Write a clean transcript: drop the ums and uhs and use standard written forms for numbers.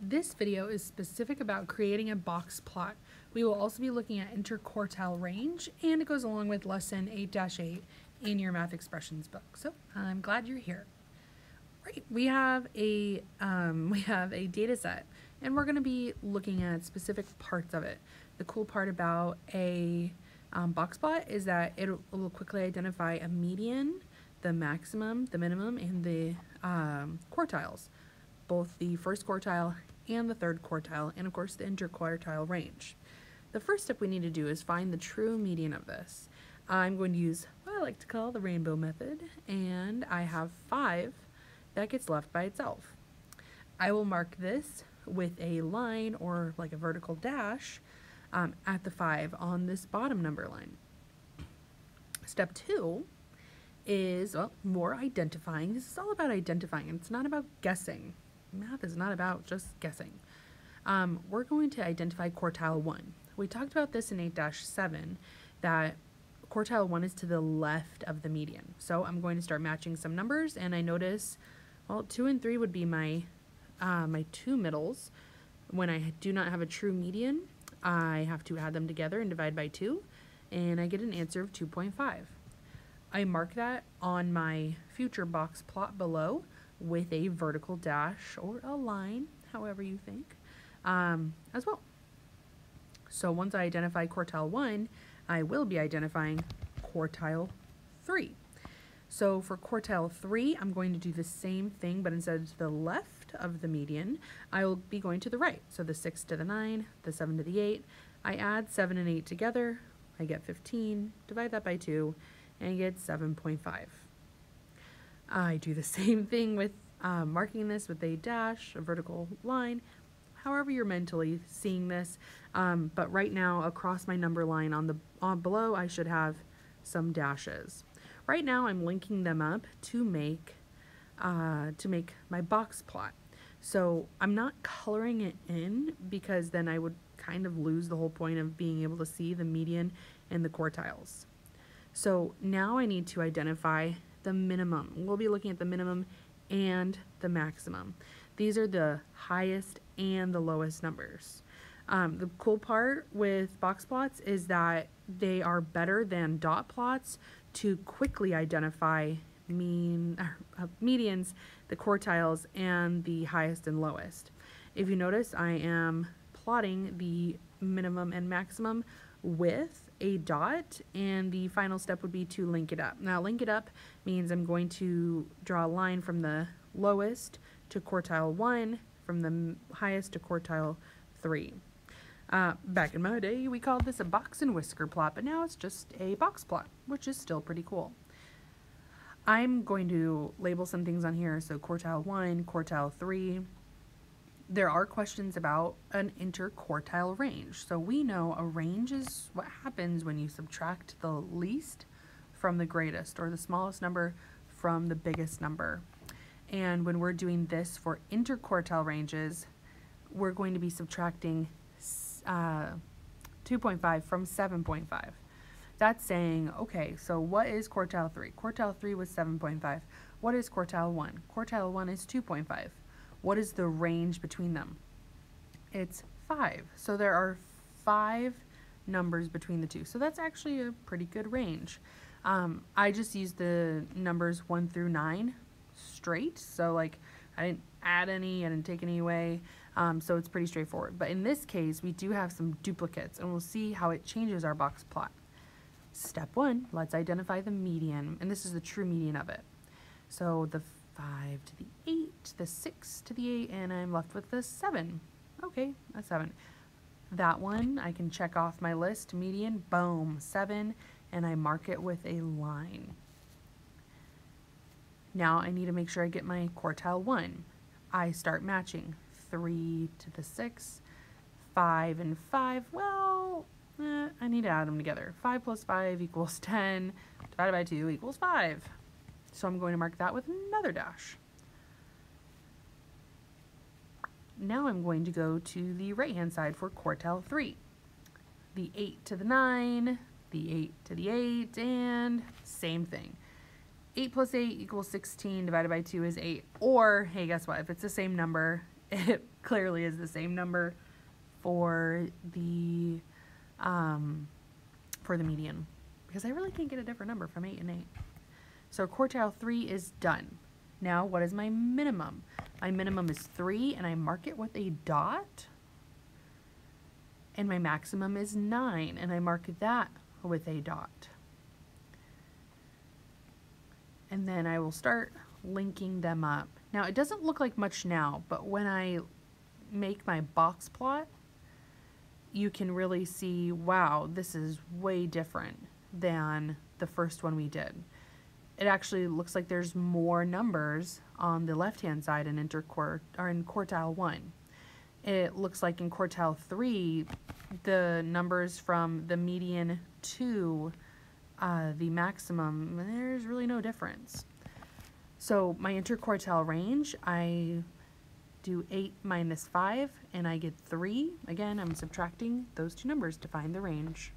This video is specific about creating a box plot. We will also be looking at interquartile range, and it goes along with lesson 8-8 in your math expressions book. So I'm glad you're here. Right, we have a data set, and we're going to be looking at specific parts of it. The cool part about a box plot is that it will quickly identify a median, the maximum, the minimum, and the quartiles, both the first quartile and the third quartile, and of course the interquartile range. The first step we need to do is find the true median of this. I'm going to use what I like to call the rainbow method, and I have 5 that gets left by itself. I will mark this with a line or like a vertical dash at the 5 on this bottom number line. Step 2 is more identifying. This is all about identifying. It's not about guessing. Math is not about just guessing. We're going to identify quartile 1. We talked about this in 8-7, that quartile 1 is to the left of the median. So I'm going to start matching some numbers, and I notice, well, 2 and 3 would be my my 2 middles. When I do not have a true median, I have to add them together and divide by 2, and I get an answer of 2.5. I mark that on my future box plot below with a vertical dash or a line, however you think, as well. So once I identify quartile 1, I will be identifying quartile 3. So for quartile 3, I'm going to do the same thing, but instead of to the left of the median, I will be going to the right. So the 6 to the 9, the 7 to the 8. I add 7 and 8 together, I get 15, divide that by 2, and get 7.5. I do the same thing with marking this with a dash, a vertical line, however you're mentally seeing this. But right now, across my number line on below, I should have some dashes. Right now, I'm linking them up to make my box plot. So I'm not coloring it in because then I would kind of lose the whole point of being able to see the median and the quartiles. So now I need to identify the minimum. We'll be looking at the minimum and the maximum. These are the highest and the lowest numbers. The cool part with box plots is that they are better than dot plots to quickly identify medians, the quartiles, and the highest and lowest. If you notice, I am plotting the minimum and maximum with a dot, and the final step would be to link it up. Now, link it up means I'm going to draw a line from the lowest to quartile 1, from the highest to quartile 3. Back in my day, we called this a box and whisker plot, but now it's just a box plot, which is still pretty cool. I'm going to label some things on here, so quartile 1, quartile 3. There are questions about an interquartile range. So we know a range is what happens when you subtract the least from the greatest, or the smallest number from the biggest number. And when we're doing this for interquartile ranges, we're going to be subtracting 2.5 from 7.5. That's saying, okay, so what is quartile 3? Quartile 3 was 7.5. What is quartile 1? Quartile 1 is 2.5. What is the range between them? It's 5. So there are 5 numbers between the two. So that's actually a pretty good range. I just used the numbers 1 through 9 straight. So like I didn't add any, I didn't take any away. So it's pretty straightforward. But in this case, we do have some duplicates, and we'll see how it changes our box plot. Step 1, let's identify the median, and this is the true median of it. So the 5 to the 8, the 6 to the 8, and I'm left with the 7. Okay, a 7. That one, I can check off my list, median, boom, 7, and I mark it with a line. Now I need to make sure I get my quartile 1. I start matching 3 to the 6, 5 and 5, well, I need to add them together. 5 plus 5 equals 10, divided by 2 equals 5. So I'm going to mark that with another dash. Now I'm going to go to the right-hand side for quartile 3. The 8 to the 9, the 8 to the 8, and same thing. 8 plus 8 equals 16, divided by 2 is 8. Or, hey, guess what? If it's the same number it clearly is the same number for the median, because I really can't get a different number from 8 and 8. So quartile 3 is done. Now what is my minimum? My minimum is 3, and I mark it with a dot. And my maximum is 9, and I mark that with a dot. And then I will start linking them up. Now it doesn't look like much now, but when I make my box plot, you can really see, wow, this is way different than the first one we did. It actually looks like there's more numbers on the left-hand side in quartile 1. It looks like in quartile 3, the numbers from the median to the maximum, there's really no difference. So my interquartile range, I do 8 minus 5, and I get 3. Again, I'm subtracting those two numbers to find the range.